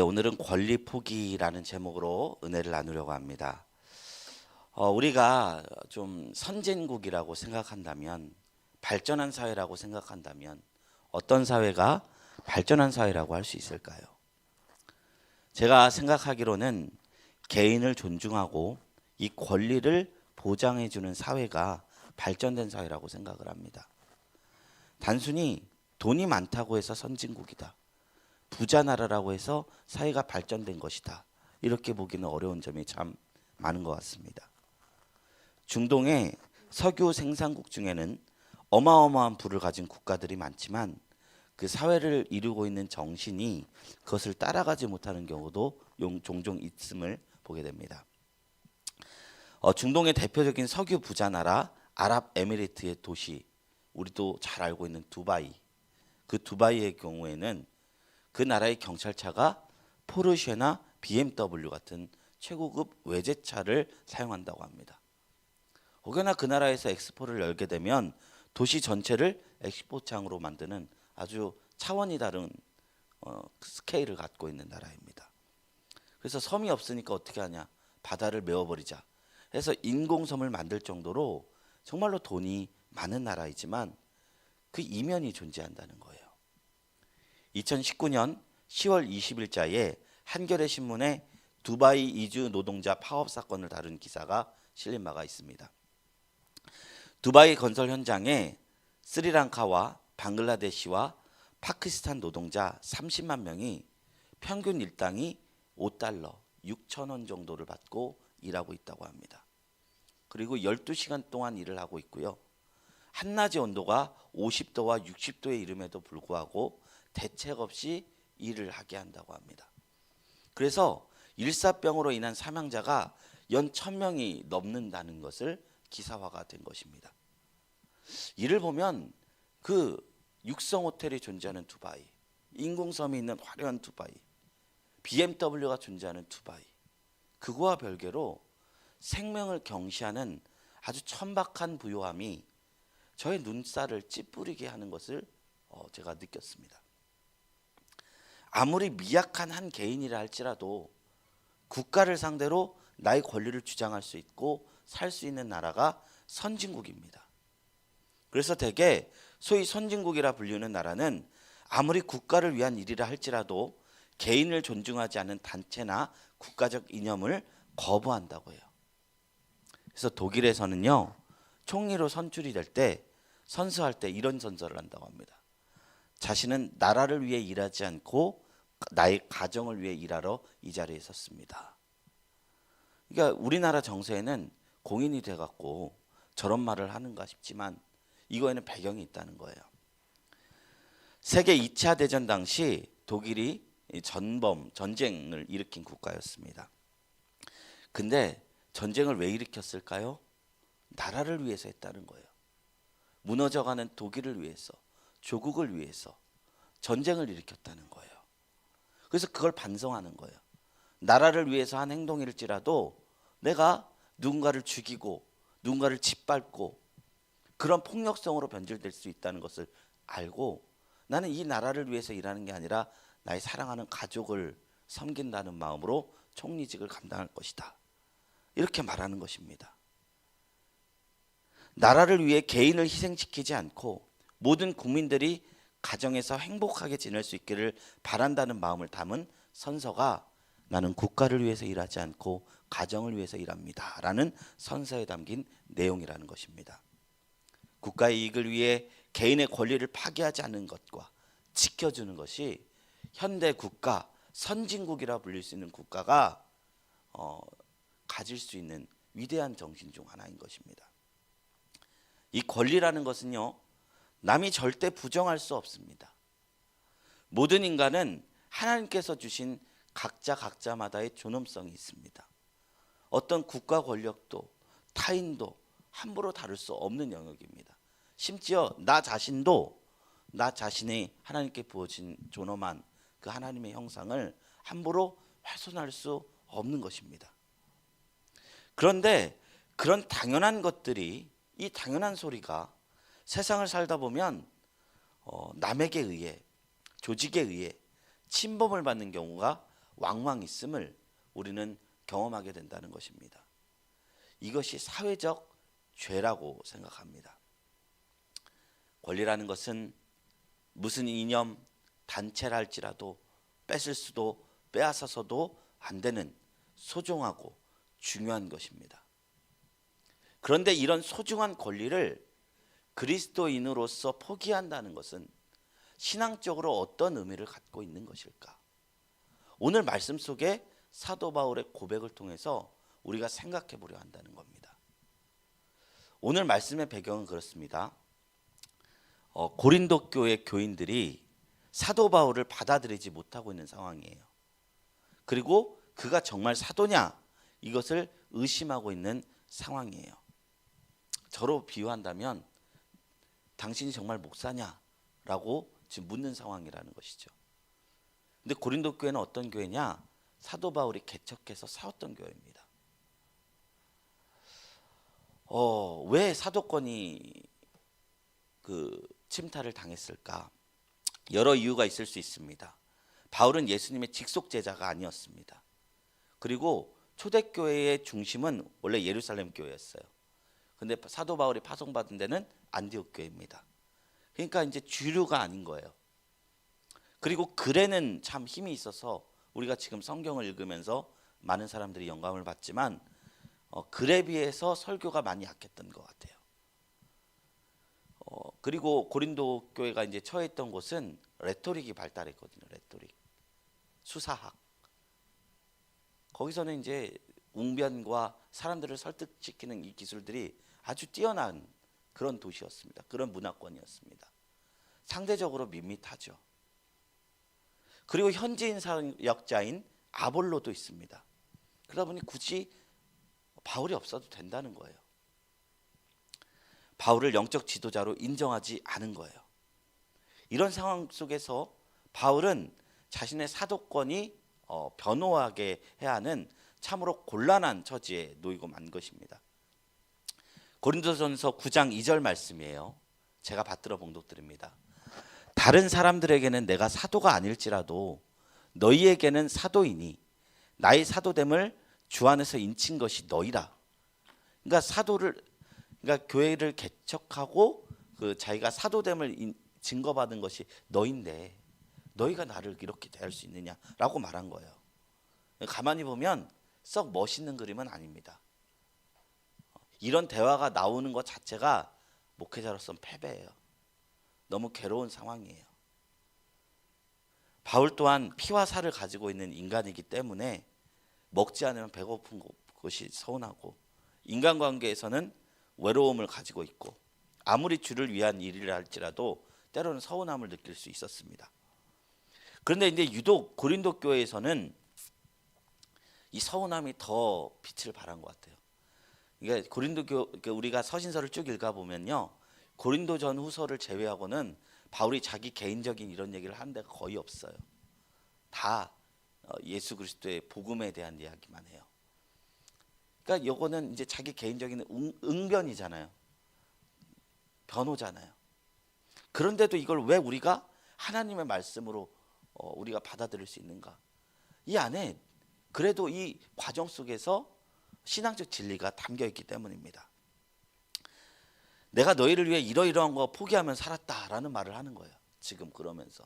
오늘은 권리 포기라는 제목으로 은혜를 나누려고 합니다. 우리가 좀 선진국이라고 생각한다면, 발전한 사회라고 생각한다면 어떤 사회가 발전한 사회라고 할 수 있을까요? 제가 생각하기로는 개인을 존중하고 이 권리를 보장해주는 사회가 발전된 사회라고 생각을 합니다. 단순히 돈이 많다고 해서 선진국이다, 부자 나라라고 해서 사회가 발전된 것이다, 이렇게 보기는 어려운 점이 참 많은 것 같습니다. 중동의 석유 생산국 중에는 어마어마한 부를 가진 국가들이 많지만 그 사회를 이루고 있는 정신이 그것을 따라가지 못하는 경우도 종종 있음을 보게 됩니다. 중동의 대표적인 석유 부자 나라 아랍에미리트의 도시, 우리도 잘 알고 있는 두바이, 그 두바이의 경우에는 그 나라의 경찰차가 포르쉐나 BMW 같은 최고급 외제차를 사용한다고 합니다. 혹여나 그 나라에서 엑스포를 열게 되면 도시 전체를 엑스포장으로 만드는 아주 차원이 다른 스케일을 갖고 있는 나라입니다. 그래서 섬이 없으니까 어떻게 하냐, 바다를 메워버리자 해서 인공섬을 만들 정도로 정말로 돈이 많은 나라이지만 그 이면이 존재한다는 거예요. 2019년 10월 20일자에 한겨레 신문에 두바이 이주 노동자 파업 사건을 다룬 기사가 실린 바가 있습니다. 두바이 건설 현장에 스리랑카와 방글라데시와 파키스탄 노동자 30만 명이 평균 일당이 $5, 6,000원 정도를 받고 일하고 있다고 합니다. 그리고 12시간 동안 일을 하고 있고요. 한낮의 온도가 50도와 60도에 이름에도 불구하고 대책 없이 일을 하게 한다고 합니다. 그래서 일사병으로 인한 사망자가 연 1,000명이 넘는다는 것을 기사화가 된 것입니다. 이를 보면 그 육성 호텔이 존재하는 두바이, 인공섬이 있는 화려한 두바이, BMW가 존재하는 두바이, 그거와 별개로 생명을 경시하는 아주 천박한 부요함이 저의 눈살을 찌푸리게 하는 것을 제가 느꼈습니다. 아무리 미약한 한 개인이라 할지라도 국가를 상대로 나의 권리를 주장할 수 있고 살 수 있는 나라가 선진국입니다. 그래서 대개 소위 선진국이라 불리는 나라는 아무리 국가를 위한 일이라 할지라도 개인을 존중하지 않는 단체나 국가적 이념을 거부한다고 해요. 그래서 독일에서는요, 총리로 선출이 될 때, 선서할 때 이런 선서를 한다고 합니다. 자신은 나라를 위해 일하지 않고 나의 가정을 위해 일하러 이 자리에 섰습니다. 그러니까 우리나라 정세에는 공인이 돼갖고 저런 말을 하는가 싶지만 이거에는 배경이 있다는 거예요. 세계 2차 대전 당시 독일이 전쟁을 일으킨 국가였습니다. 근데 전쟁을 왜 일으켰을까요? 나라를 위해서 했다는 거예요. 무너져가는 독일을 위해서, 조국을 위해서 전쟁을 일으켰다는 거예요. 그래서 그걸 반성하는 거예요. 나라를 위해서 한 행동일지라도 내가 누군가를 죽이고 누군가를 짓밟고 그런 폭력성으로 변질될 수 있다는 것을 알고 나는 이 나라를 위해서 일하는 게 아니라 나의 사랑하는 가족을 섬긴다는 마음으로 총리직을 감당할 것이다, 이렇게 말하는 것입니다. 나라를 위해 개인을 희생시키지 않고 모든 국민들이 가정에서 행복하게 지낼 수 있기를 바란다는 마음을 담은 선서가 나는 국가를 위해서 일하지 않고 가정을 위해서 일합니다 라는 선서에 담긴 내용이라는 것입니다. 국가의 이익을 위해 개인의 권리를 파괴하지 않는 것과 지켜주는 것이 현대 국가, 선진국이라 불릴 수 있는 국가가 가질 수 있는 위대한 정신 중 하나인 것입니다. 이 권리라는 것은요, 남이 절대 부정할 수 없습니다. 모든 인간은 하나님께서 주신 각자마다의 존엄성이 있습니다. 어떤 국가 권력도 타인도 함부로 다룰 수 없는 영역입니다. 심지어 나 자신도 나 자신이 하나님께 부어진 존엄한 그 하나님의 형상을 함부로 훼손할 수 없는 것입니다. 그런데 그런 당연한 것들이, 이 당연한 소리가 세상을 살다 보면 남에게 의해, 조직에 의해 침범을 받는 경우가 왕왕 있음을 우리는 경험하게 된다는 것입니다. 이것이 사회적 죄라고 생각합니다. 권리라는 것은 무슨 이념, 단체라 할지라도 뺏을 수도 빼앗아서도 안 되는 소중하고 중요한 것입니다. 그런데 이런 소중한 권리를 그리스도인으로서 포기한다는 것은 신앙적으로 어떤 의미를 갖고 있는 것일까? 오늘 말씀 속에 사도 바울의 고백을 통해서 우리가 생각해 보려 한다는 겁니다. 오늘 말씀의 배경은 그렇습니다. 고린도 교회 교인들이 사도 바울을 받아들이지 못하고 있는 상황이에요. 그리고 그가 정말 사도냐? 이것을 의심하고 있는 상황이에요. 저로 비유한다면 당신이 정말 목사냐? 라고 지금 묻는 상황이라는 것이죠. 근데 고린도 교회는 어떤 교회냐? 사도 바울이 개척해서 세웠던 교회입니다. 왜 사도권이 침탈을 당했을까? 여러 이유가 있을 수 있습니다. 바울은 예수님의 직속 제자가 아니었습니다. 그리고 초대교회의 중심은 원래 예루살렘 교회였어요. 근데 사도 바울이 파송받은 데는 안디옥 교회입니다. 그러니까 이제 주류가 아닌 거예요. 그리고 글에는 참 힘이 있어서 우리가 지금 성경을 읽으면서 많은 사람들이 영감을 받지만 글에 비해서 설교가 많이 약했던 것 같아요. 그리고 고린도 교회가 이제 처했던 곳은 레토릭이 발달했거든요. 레토릭, 수사학. 거기서는 이제 웅변과 사람들을 설득시키는 이 기술들이 아주 뛰어난 그런 도시였습니다. 그런 문화권이었습니다. 상대적으로 밋밋하죠. 그리고 현지인 사역자인 아볼로도 있습니다. 그러다 보니 굳이 바울이 없어도 된다는 거예요. 바울을 영적 지도자로 인정하지 않은 거예요. 이런 상황 속에서 바울은 자신의 사도권이 변호하게 해야 하는 참으로 곤란한 처지에 놓이고 만 것입니다. 고린도전서 9장 2절 말씀이에요. 제가 받들어 봉독드립니다. 다른 사람들에게는 내가 사도가 아닐지라도 너희에게는 사도이니 나의 사도됨을 주 안에서 인친 것이 너희라. 그러니까 교회를 개척하고 자기가 사도됨을 증거받은 것이 너희인데 너희가 나를 이렇게 대할 수 있느냐라고 말한 거예요. 가만히 보면 썩 멋있는 그림은 아닙니다. 이런 대화가 나오는 것 자체가 목회자로서는 패배예요. 너무 괴로운 상황이에요. 바울 또한 피와 살을 가지고 있는 인간이기 때문에 먹지 않으면 배고픈 것이 서운하고 인간관계에서는 외로움을 가지고 있고 아무리 주를 위한 일이라 할지라도 때로는 서운함을 느낄 수 있었습니다. 그런데 이제 유독 고린도 교회에서는 이 서운함이 더 빛을 발한 것 같아요. 그러니까 우리가 서신서를 쭉 읽어보면요, 고린도전 후서를 제외하고는 바울이 자기 개인적인 이런 얘기를 하는 데가 거의 없어요. 다 예수 그리스도의 복음에 대한 이야기만 해요. 그러니까 이거는 이제 자기 개인적인 응변이잖아요. 변호잖아요. 그런데도 이걸 왜 우리가 하나님의 말씀으로 우리가 받아들일 수 있는가? 이 안에 그래도 이 과정 속에서 신앙적 진리가 담겨 있기 때문입니다. 내가 너희를 위해 이러이러한 거 포기하면 살았다라는 말을 하는 거예요. 지금 그러면서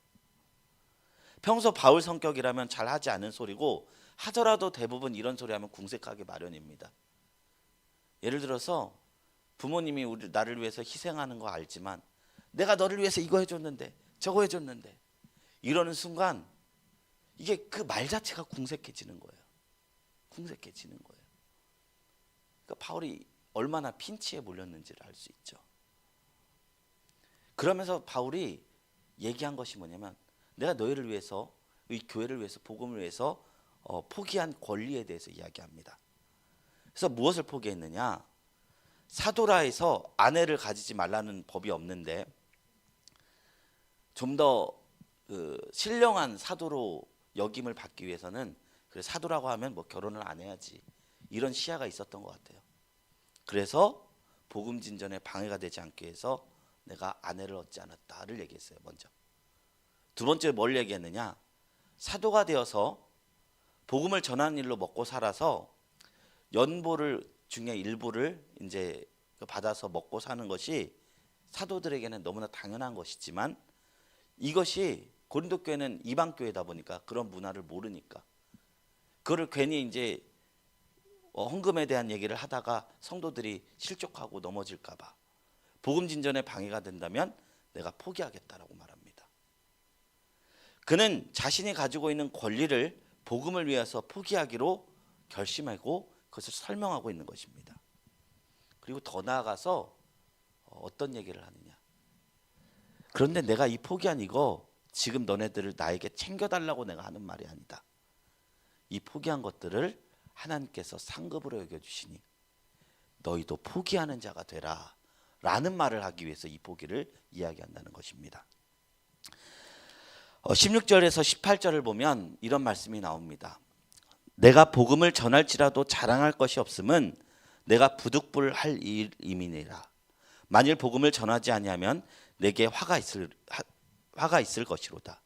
평소 바울 성격이라면 잘 하지 않은 소리고 하더라도 대부분 이런 소리 하면 궁색하기 마련입니다. 예를 들어서 부모님이 나를 위해서 희생하는 거 알지만 내가 너를 위해서 이거 해줬는데 저거 해줬는데 이러는 순간 이게 그 말 자체가 궁색해지는 거예요. 궁색해지는 거예요. 그러니까 바울이 얼마나 핀치에 몰렸는지를 알 수 있죠. 그러면서 바울이 얘기한 것이 뭐냐면 내가 너희를 위해서, 이 교회를 위해서, 복음을 위해서 포기한 권리에 대해서 이야기합니다. 그래서 무엇을 포기했느냐? 사도라 해서 아내를 가지지 말라는 법이 없는데 좀 더 신령한 사도로 역임을 받기 위해서는 그래, 사도라고 하면 뭐 결혼을 안 해야지, 이런 시야가 있었던 것 같아요. 그래서 복음 진전에 방해가 되지 않기 위해서 내가 아내를 얻지 않았다를 얘기했어요. 먼저. 두 번째 뭘 얘기했느냐? 사도가 되어서 복음을 전하는 일로 먹고 살아서 연보를 중에 일부를 이제 받아서 먹고 사는 것이 사도들에게는 너무나 당연한 것이지만, 이것이 고린도 교회는 이방 교회다 보니까 그런 문화를 모르니까 그거를 괜히 이제 헌금에 대한 얘기를 하다가 성도들이 실족하고 넘어질까 봐 복음 진전에 방해가 된다면 내가 포기하겠다라고 말합니다. 그는 자신이 가지고 있는 권리를 복음을 위해서 포기하기로 결심하고 그것을 설명하고 있는 것입니다. 그리고 더 나아가서 어떤 얘기를 하느냐. 그런데 내가 이 포기한 이거 지금 너네들을 나에게 챙겨달라고 내가 하는 말이 아니다. 이 포기한 것들을 하나님께서 상급으로 여겨주시니 너희도 포기하는 자가 되라 라는 말을 하기 위해서 이 포기를 이야기한다는 것입니다. 16절에서 18절을 보면 이런 말씀이 나옵니다. 내가 복음을 전할지라도 자랑할 것이 없음은 내가 부득불할 일임이니라. 만일 복음을 전하지 아니하면 내게 화가 있을 것이로다.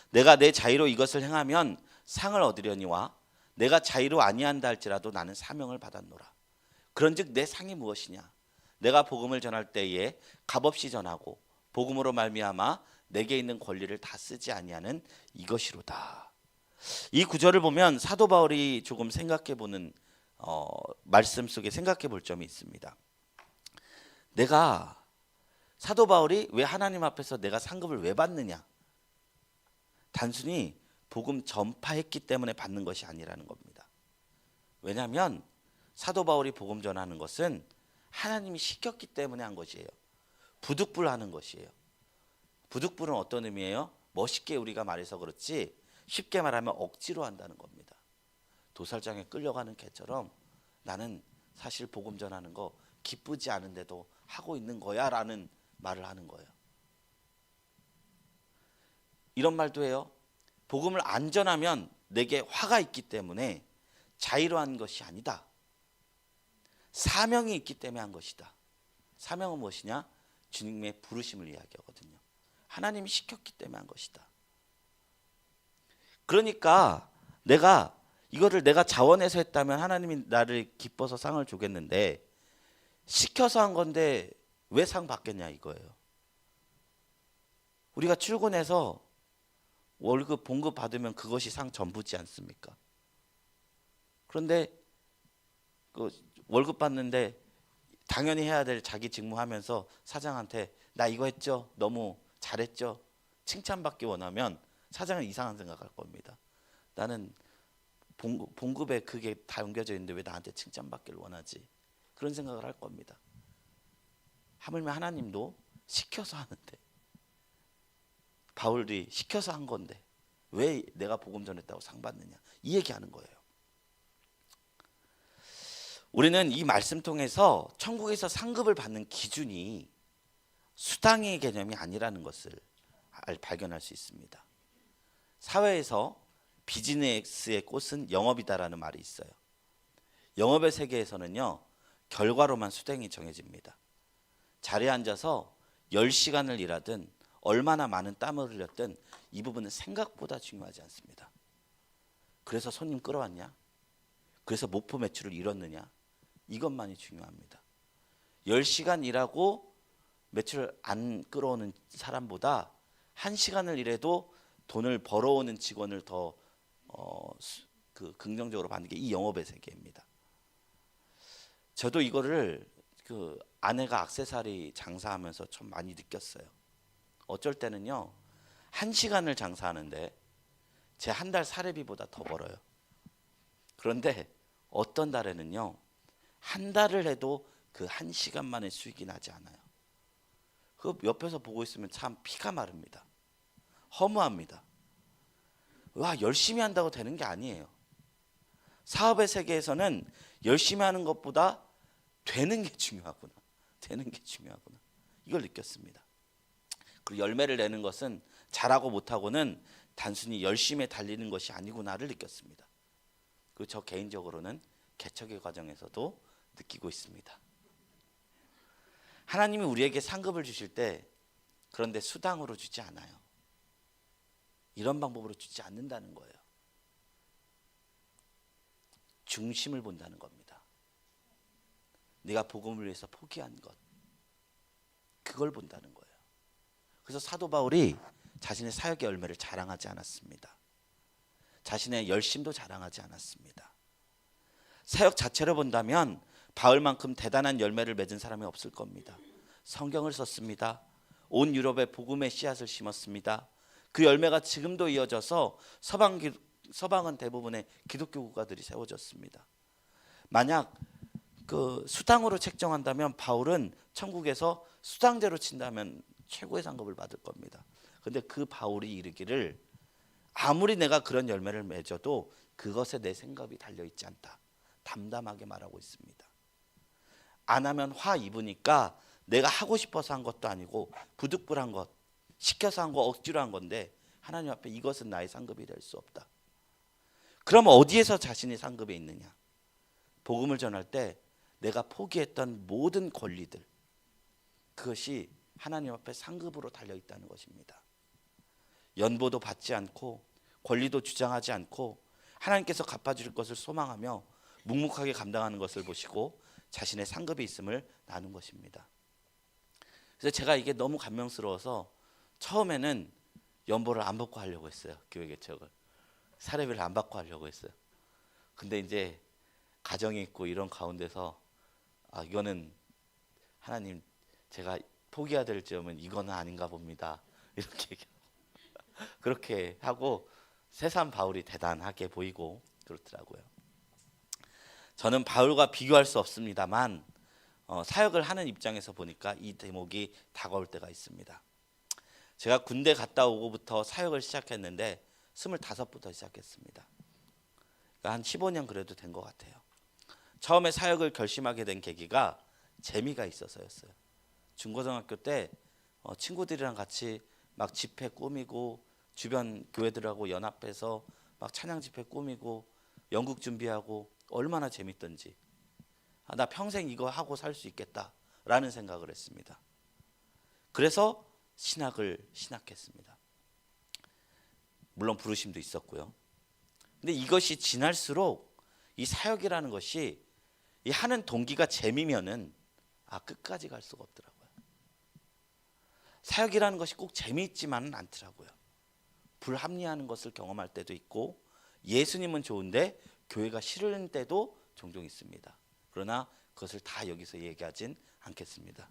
내가 내 자의로 이것을 행하면 상을 얻으려니와 내가 자의로 아니한다 할지라도 나는 사명을 받았노라. 그런즉 내 상이 무엇이냐? 내가 복음을 전할 때에 값없이 전하고 복음으로 말미암아 내게 있는 권리를 다 쓰지 아니하는 이것이로다. 이 구절을 보면 사도 바울이 조금 생각해보는 말씀 속에 생각해볼 점이 있습니다. 사도 바울이 왜 하나님 앞에서 내가 상급을 왜 받느냐? 단순히 복음 전파했기 때문에 받는 것이 아니라는 겁니다. 왜냐하면 사도 바울이 복음 전하는 것은 하나님이 시켰기 때문에 한 것이에요. 부득불하는 것이에요. 부득불은 어떤 의미예요? 멋있게 우리가 말해서 그렇지 쉽게 말하면 억지로 한다는 겁니다. 도살장에 끌려가는 개처럼 나는 사실 복음 전하는 거 기쁘지 않은데도 하고 있는 거야 라는 말을 하는 거예요. 이런 말도 해요. 복음을 안 전하면 내게 화가 있기 때문에 자의로 한 것이 아니다. 사명이 있기 때문에 한 것이다. 사명은 무엇이냐? 주님의 부르심을 이야기하거든요. 하나님이 시켰기 때문에 한 것이다. 그러니까 이거를 내가 자원해서 했다면 하나님이 나를 기뻐서 상을 주겠는데 시켜서 한 건데 왜 상 받겠냐 이거예요. 우리가 출근해서 월급 봉급 받으면 그것이 상 전부지 않습니까? 그런데 그 월급 받는데 당연히 해야 될 자기 직무하면서 사장한테 나 이거 했죠? 너무 잘했죠? 칭찬받기 원하면 사장은 이상한 생각할 겁니다. 나는 봉급에 그게 다 옮겨져 있는데 왜 나한테 칭찬받기를 원하지? 그런 생각을 할 겁니다. 하물며 하나님도 시켜서 하는데 바울이 시켜서 한 건데 왜 내가 복음 전했다고 상 받느냐 이 얘기하는 거예요. 우리는 이 말씀 통해서 천국에서 상급을 받는 기준이 수당의 개념이 아니라는 것을 발견할 수 있습니다. 사회에서 비즈니스의 꽃은 영업이다라는 말이 있어요. 영업의 세계에서는요 결과로만 수당이 정해집니다. 자리에 앉아서 10시간을 일하든 얼마나 많은 땀을 흘렸든 이 부분은 생각보다 중요하지 않습니다. 그래서 손님 끌어왔냐? 그래서 목표 매출을 이뤘느냐? 이것만이 중요합니다. 10시간 일하고 매출을 안 끌어오는 사람보다 1시간을 일해도 돈을 벌어오는 직원을 더 긍정적으로 받는 게 이 영업의 세계입니다. 저도 이거를 아내가 액세서리 장사하면서 좀 많이 느꼈어요. 어쩔 때는요 1시간을 장사하는데 제 한 달 사례비보다 더 벌어요. 그런데 어떤 달에는요 한 달을 해도 그 1시간만의 수익이 나지 않아요. 그 옆에서 보고 있으면 참 피가 마릅니다. 허무합니다. 와, 열심히 한다고 되는 게 아니에요. 사업의 세계에서는 열심히 하는 것보다 되는 게 중요하구나. 되는 게 중요하구나. 이걸 느꼈습니다. 그리고 열매를 내는 것은 잘하고 못하고는 단순히 열심히 달리는 것이 아니구나를 느꼈습니다. 그리고 저 개인적으로는 개척의 과정에서도 느끼고 있습니다. 하나님이 우리에게 상급을 주실 때 그런데 수당으로 주지 않아요. 이런 방법으로 주지 않는다는 거예요. 중심을 본다는 겁니다. 네가 복음을 위해서 포기한 것, 그걸 본다는 거예요. 그래서 사도 바울이 자신의 사역의 열매를 자랑하지 않았습니다. 자신의 열심도 자랑하지 않았습니다. 사역 자체를 본다면 바울만큼 대단한 열매를 맺은 사람이 없을 겁니다. 성경을 썼습니다. 온 유럽에 복음의 씨앗을 심었습니다. 그 열매가 지금도 이어져서 서방은 대부분의 기독교 국가들이 세워졌습니다. 만약 그 수당으로 책정한다면 바울은 천국에서 수당제로 친다면 최고의 상급을 받을 겁니다. 근데 그 바울이 이르기를 아무리 내가 그런 열매를 맺어도 그것에 내 생각이 달려있지 않다. 담담하게 말하고 있습니다. 안 하면 화 입으니까 내가 하고 싶어서 한 것도 아니고 부득불한 것, 시켜서 한 거, 억지로 한 건데 하나님 앞에 이것은 나의 상급이 될 수 없다. 그럼 어디에서 자신이 상급에 있느냐? 복음을 전할 때 내가 포기했던 모든 권리들, 그것이 하나님 앞에 상급으로 달려있다는 것입니다. 연보도 받지 않고 권리도 주장하지 않고 하나님께서 갚아줄 것을 소망하며 묵묵하게 감당하는 것을 보시고 자신의 상급이 있음을 나눈 것입니다. 그래서 제가 이게 너무 감명스러워서 처음에는 연보를 안 받고 하려고 했어요. 교회 개척을. 사례비를 안 받고 하려고 했어요. 근데 이제 가정이 있고 이런 가운데서 이거는 하나님 제가 포기해야 될 점은 이거는 아닌가 봅니다. 이렇게 얘기하고 그렇게 하고 새삼 바울이 대단하게 보이고 그렇더라고요. 저는 바울과 비교할 수 없습니다만 사역을 하는 입장에서 보니까 이 대목이 다가올 때가 있습니다. 제가 군대 갔다 오고부터 사역을 시작했는데 25부터 시작했습니다. 그러니까 한 15년 그래도 된 것 같아요. 처음에 사역을 결심하게 된 계기가 재미가 있어서였어요. 중고등학교 때 친구들이랑 같이 막 집회 꾸미고 주변 교회들하고 연합해서 막 찬양 집회 꾸미고 연극 준비하고 얼마나 재밌던지 나 평생 이거 하고 살 수 있겠다라는 생각을 했습니다. 그래서 신학을 신학했습니다. 물론 부르심도 있었고요. 근데 이것이 지날수록 이 사역이라는 것이 이 하는 동기가 재미면은 끝까지 갈 수가 없더라고요. 사역이라는 것이 꼭 재미있지만은 않더라고요. 불합리하는 것을 경험할 때도 있고 예수님은 좋은데 교회가 싫은 때도 종종 있습니다. 그러나 그것을 다 여기서 얘기하진 않겠습니다.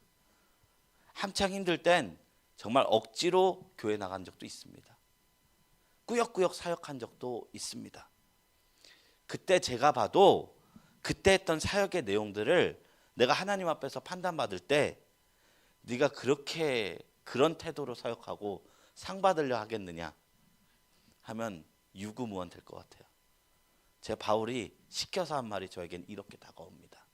한창 힘들 땐 정말 억지로 교회 나간 적도 있습니다. 꾸역꾸역 사역한 적도 있습니다. 그때 제가 봐도 그때 했던 사역의 내용들을 내가 하나님 앞에서 판단받을 때 네가 그렇게 그런 태도로 사역하고 상 받으려 하겠느냐 하면 유구무원 될 것 같아요. 제 바울이 시켜서 한 말이 저에겐 이렇게 다가옵니다.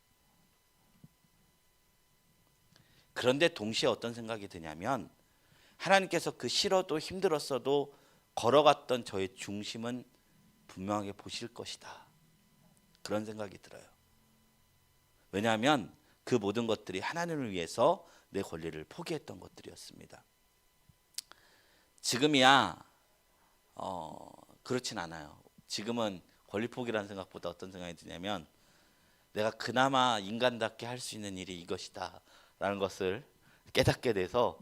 그런데 동시에 어떤 생각이 드냐면 하나님께서 그 싫어도 힘들었어도 걸어갔던 저의 중심은 분명하게 보실 것이다. 그런 생각이 들어요. 왜냐하면 그 모든 것들이 하나님을 위해서 내 권리를 포기했던 것들이었습니다. 지금이야 그렇진 않아요. 지금은 권리 포기라는 생각보다 어떤 생각이 드냐면 내가 그나마 인간답게 할 수 있는 일이 이것이다 라는 것을 깨닫게 돼서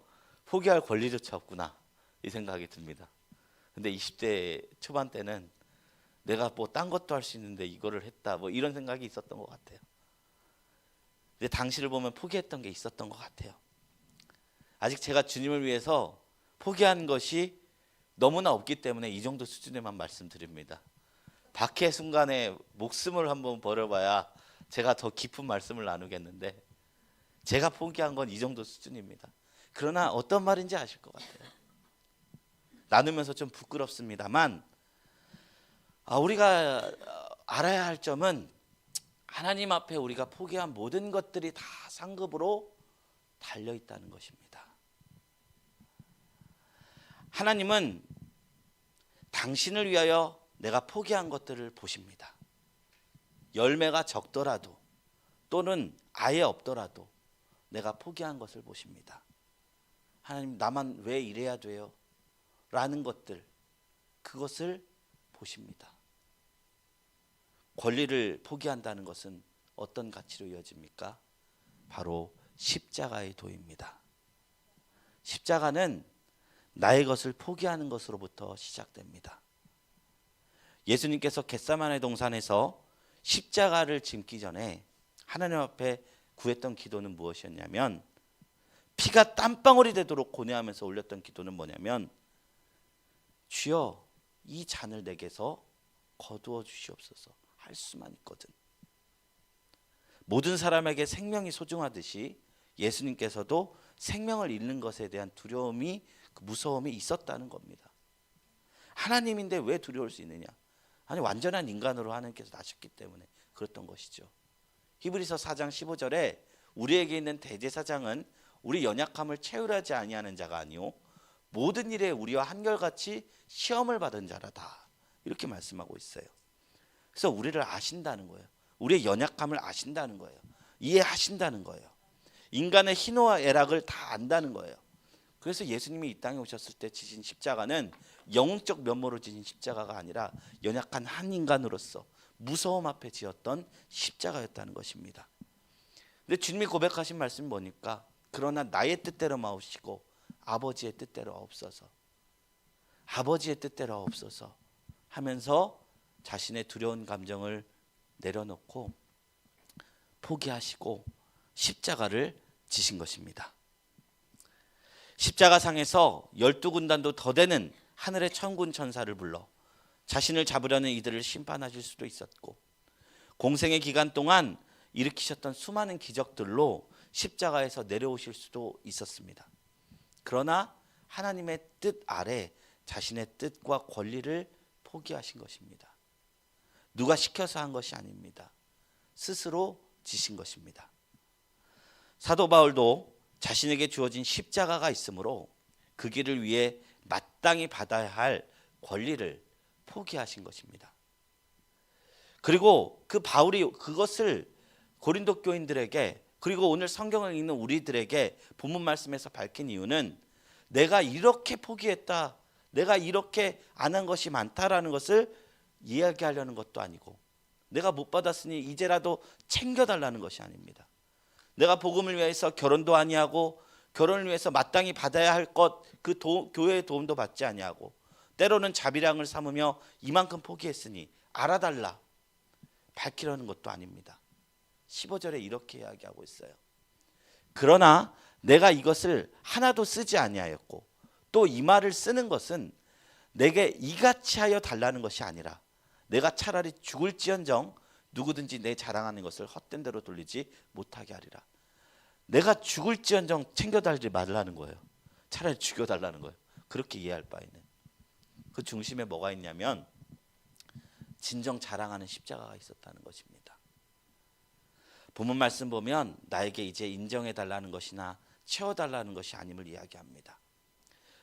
포기할 권리조차 없구나 이 생각이 듭니다. 근데 20대 초반 때는 내가 뭐 딴 것도 할 수 있는데 이거를 했다 뭐 이런 생각이 있었던 것 같아요. 근데 당시를 보면 포기했던 게 있었던 것 같아요. 아직 제가 주님을 위해서 포기한 것이 너무나 없기 때문에 이 정도 수준에만 말씀드립니다. 박해 순간에 목숨을 한번 버려봐야 제가 더 깊은 말씀을 나누겠는데 제가 포기한 건 이 정도 수준입니다. 그러나 어떤 말인지 아실 것 같아요. 나누면서 좀 부끄럽습니다만 우리가 알아야 할 점은 하나님 앞에 우리가 포기한 모든 것들이 다 상급으로 달려있다는 것입니다. 하나님은 당신을 위하여 내가 포기한 것들을 보십니다. 열매가 적더라도 또는 아예 없더라도 내가 포기한 것을 보십니다. 하나님 나만 왜 이래야 돼요? 라는 것들 그것을 보십니다. 권리를 포기한다는 것은 어떤 가치로 이어집니까? 바로 십자가의 도입니다. 십자가는 나의 것을 포기하는 것으로부터 시작됩니다. 예수님께서 겟세마네 동산에서 십자가를 짐기 전에 하나님 앞에 구했던 기도는 무엇이었냐면, 피가 땀방울이 되도록 고뇌하면서 올렸던 기도는 뭐냐면, 주여 이 잔을 내게서 거두어 주시옵소서. 할 수만 있거든. 모든 사람에게 생명이 소중하듯이 예수님께서도 생명을 잃는 것에 대한 두려움이, 무서움이 있었다는 겁니다. 하나님인데 왜 두려울 수 있느냐? 아니, 완전한 인간으로 하나님께서 나셨기 때문에 그랬던 것이죠. 히브리서 4장 15절에 우리에게 있는 대제사장은 우리 연약함을 채울하지 아니하는 자가 아니요 모든 일에 우리와 한결같이 시험을 받은 자라다, 이렇게 말씀하고 있어요. 그래서 우리를 아신다는 거예요. 우리의 연약함을 아신다는 거예요. 이해하신다는 거예요. 인간의 희노와 애락을 다 안다는 거예요. 그래서 예수님이 이 땅에 오셨을 때 지신 십자가는 영웅적 면모로 지신 십자가가 아니라 연약한 한 인간으로서 무서움 앞에 지었던 십자가였다는 것입니다. 근데 주님이 고백하신 말씀이 뭐니까? 그러나 나의 뜻대로 마옵시고 아버지의 뜻대로 없어서, 아버지의 뜻대로 없어서 하면서 자신의 두려운 감정을 내려놓고 포기하시고 십자가를 지신 것입니다. 십자가상에서 12군단도 더 되는 하늘의 천군 천사를 불러 자신을 잡으려는 이들을 심판하실 수도 있었고, 공생의 기간 동안 일으키셨던 수많은 기적들로 십자가에서 내려오실 수도 있었습니다. 그러나 하나님의 뜻 아래 자신의 뜻과 권리를 포기하신 것입니다. 누가 시켜서 한 것이 아닙니다. 스스로 지신 것입니다. 사도 바울도 자신에게 주어진 십자가가 있으므로 그 길을 위해 마땅히 받아야 할 권리를 포기하신 것입니다. 그리고 그 바울이 그것을 고린도 교인들에게, 그리고 오늘 성경을 읽는 우리들에게 본문 말씀에서 밝힌 이유는, 내가 이렇게 포기했다, 내가 이렇게 안 한 것이 많다라는 것을 이야기하려는 것도 아니고, 내가 못 받았으니 이제라도 챙겨달라는 것이 아닙니다. 내가 복음을 위해서 결혼도 아니하고, 결혼을 위해서 마땅히 받아야 할 것, 그 교회의 도움도 받지 아니하고, 때로는 자비량을 삼으며 이만큼 포기했으니 알아달라, 밝히려는 것도 아닙니다. 15절에 이렇게 이야기하고 있어요. 그러나 내가 이것을 하나도 쓰지 아니하였고, 또 이 말을 쓰는 것은 내게 이같이 하여 달라는 것이 아니라, 내가 차라리 죽을지언정 누구든지 내 자랑하는 것을 헛된 대로 돌리지 못하게 하리라. 내가 죽을지언정 챙겨달지 말라는 거예요. 차라리 죽여달라는 거예요. 그렇게 이해할 바에는. 그 중심에 뭐가 있냐면 진정 자랑하는 십자가가 있었다는 것입니다. 본문 말씀 보면 나에게 이제 인정해달라는 것이나 채워달라는 것이 아님을 이야기합니다.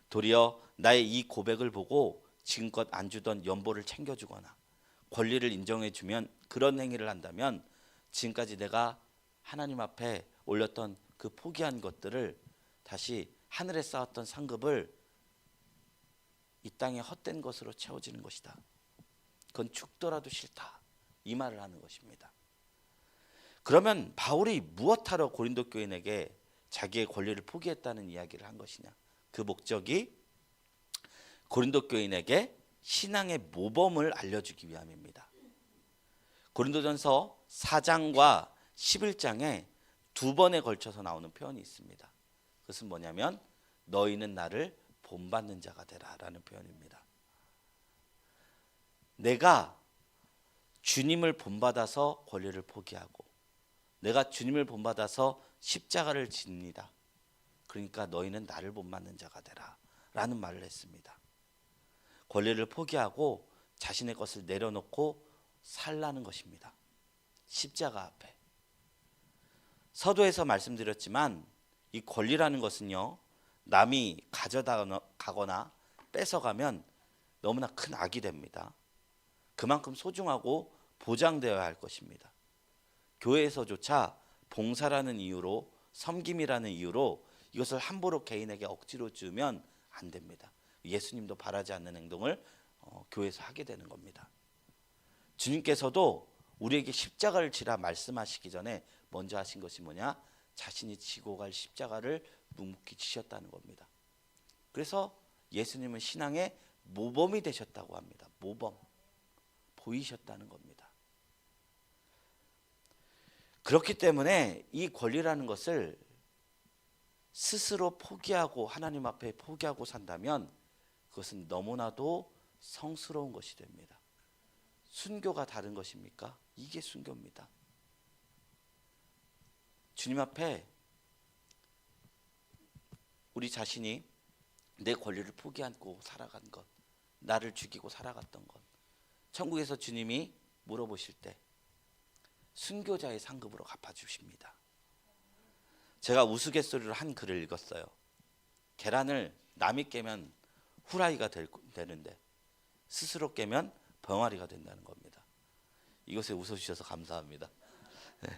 도리어 나의 이 고백을 보고 지금껏 안 주던 연보를 챙겨주거나 권리를 인정해주면, 그런 행위를 한다면 지금까지 내가 하나님 앞에 올렸던 그 포기한 것들을 다시 하늘에 쌓았던 상급을 이 땅에 헛된 것으로 채워지는 것이다. 그건 죽더라도 싫다, 이 말을 하는 것입니다. 그러면 바울이 무엇하러 고린도 교인에게 자기의 권리를 포기했다는 이야기를 한 것이냐? 그 목적이 고린도 교인에게 신앙의 모범을 알려주기 위함입니다. 고린도전서 4장과 11장에 두 번에 걸쳐서 나오는 표현이 있습니다. 그것은 뭐냐면 너희는 나를 본받는 자가 되라 라는 표현입니다. 내가 주님을 본받아서 권리를 포기하고, 내가 주님을 본받아서 십자가를 집니다. 그러니까 너희는 나를 본받는 자가 되라 라는 말을 했습니다. 권리를 포기하고 자신의 것을 내려놓고 살라는 것입니다. 십자가 앞에. 서두에서 말씀드렸지만 이 권리라는 것은요, 남이 가져가거나 뺏어가면 너무나 큰 악이 됩니다. 그만큼 소중하고 보장되어야 할 것입니다. 교회에서조차 봉사라는 이유로, 섬김이라는 이유로 이것을 함부로 개인에게 억지로 주면 안 됩니다. 예수님도 바라지 않는 행동을 교회에서 하게 되는 겁니다. 주님께서도 우리에게 십자가를 지라 말씀하시기 전에 먼저 하신 것이 뭐냐? 자신이 지고 갈 십자가를 묵묵히 지셨다는 겁니다. 그래서 예수님은 신앙의 모범이 되셨다고 합니다. 모범. 보이셨다는 겁니다. 그렇기 때문에 이 권리라는 것을 스스로 포기하고 하나님 앞에 포기하고 산다면 그것은 너무나도 성스러운 것이 됩니다. 순교가 다른 것입니까? 이게 순교입니다. 주님 앞에 우리 자신이 내 권리를 포기하고 살아간 것, 나를 죽이고 살아갔던 것, 천국에서 주님이 물어보실 때 순교자의 상급으로 갚아주십니다. 제가 우스갯소리로 한 글을 읽었어요. 계란을 남이 깨면 후라이가 되는데 스스로 깨면 병아리가 된다는 겁니다. 이것에 웃어주셔서 감사합니다. 네.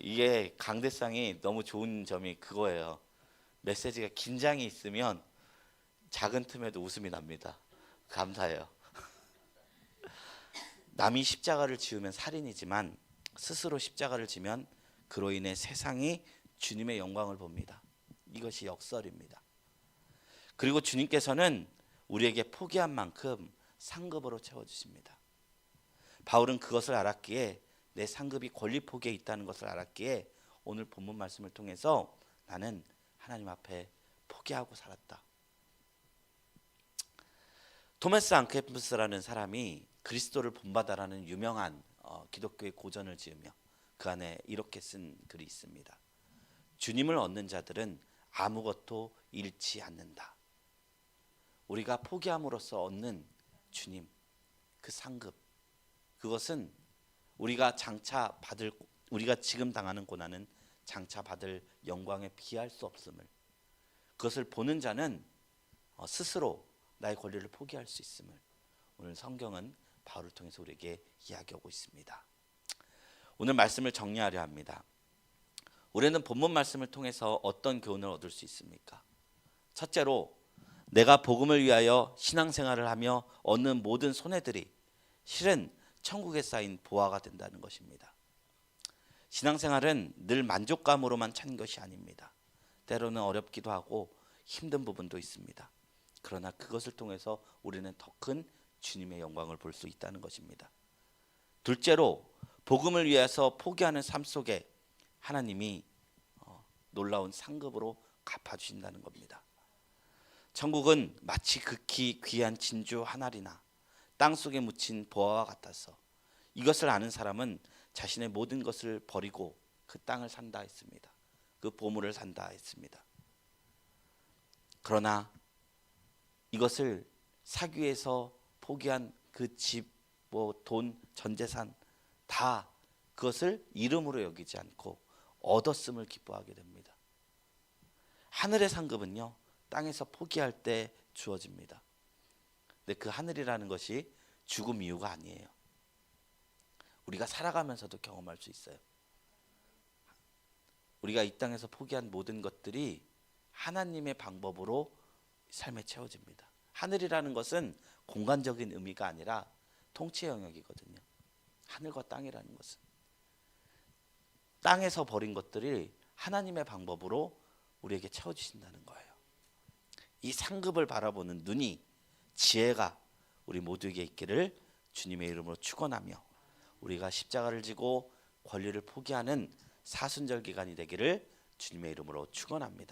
이게 강대상이 너무 좋은 점이 그거예요. 메시지가 긴장이 있으면 작은 틈에도 웃음이 납니다. 감사해요. 남이 십자가를 지으면 살인이지만 스스로 십자가를 지면 그로 인해 세상이 주님의 영광을 봅니다. 이것이 역설입니다. 그리고 주님께서는 우리에게 포기한 만큼 상급으로 채워주십니다. 바울은 그것을 알았기에 내 상급이 권리 포기에 있다는 것을 알았기에 오늘 본문 말씀을 통해서 나는 하나님 앞에 포기하고 살았다. 토마스 앙케프스라는 사람이 그리스도를 본받아라는 유명한 기독교의 고전을 지으며 그 안에 이렇게 쓴 글이 있습니다. 주님을 얻는 자들은 아무것도 잃지 않는다. 우리가 포기함으로써 얻는 주님, 그 상급, 그것은 우리가 지금 당하는 고난은 장차 받을 영광에 비할 수 없음을, 그것을 보는 자는 스스로 나의 권리를 포기할 수 있음을 오늘 성경은 바울을 통해서 우리에게 이야기하고 있습니다. 오늘 말씀을 정리하려 합니다. 우리는 본문 말씀을 통해서 어떤 교훈을 얻을 수 있습니까? 첫째로, 내가 복음을 위하여 신앙생활을 하며 얻는 모든 손해들이 실은 천국에 쌓인 보화가 된다는 것입니다. 신앙생활은 늘 만족감으로만 찾는 것이 아닙니다. 때로는 어렵기도 하고 힘든 부분도 있습니다. 그러나 그것을 통해서 우리는 더 큰 주님의 영광을 볼 수 있다는 것입니다. 둘째로, 복음을 위해서 포기하는 삶 속에 하나님이 놀라운 상급으로 갚아주신다는 겁니다. 천국은 마치 극히 귀한 진주 한 알이나 땅속에 묻힌 보화와 같아서 이것을 아는 사람은 자신의 모든 것을 버리고 그 땅을 산다 했습니다. 그 보물을 산다 했습니다. 그러나 이것을 사기 위해서 포기한 그 집, 돈, 전 재산 다 그것을 이름으로 여기지 않고 얻었음을 기뻐하게 됩니다. 하늘의 상급은요, 땅에서 포기할 때 주어집니다. 근데 그 하늘이라는 것이 죽음 이유가 아니에요. 우리가 살아가면서도 경험할 수 있어요. 우리가 이 땅에서 포기한 모든 것들이 하나님의 방법으로 삶에 채워집니다. 하늘이라는 것은 공간적인 의미가 아니라 통치 영역이거든요. 하늘과 땅이라는 것은 땅에서 버린 것들이 하나님의 방법으로 우리에게 채워주신다는 거예요. 이 상급을 바라보는 눈이, 지혜가 우리 모두에게 있기를 주님의 이름으로 축원하며 우리가 십자가를 지고 권리를 포기하는 사순절 기간이 되기를 주님의 이름으로 축원합니다.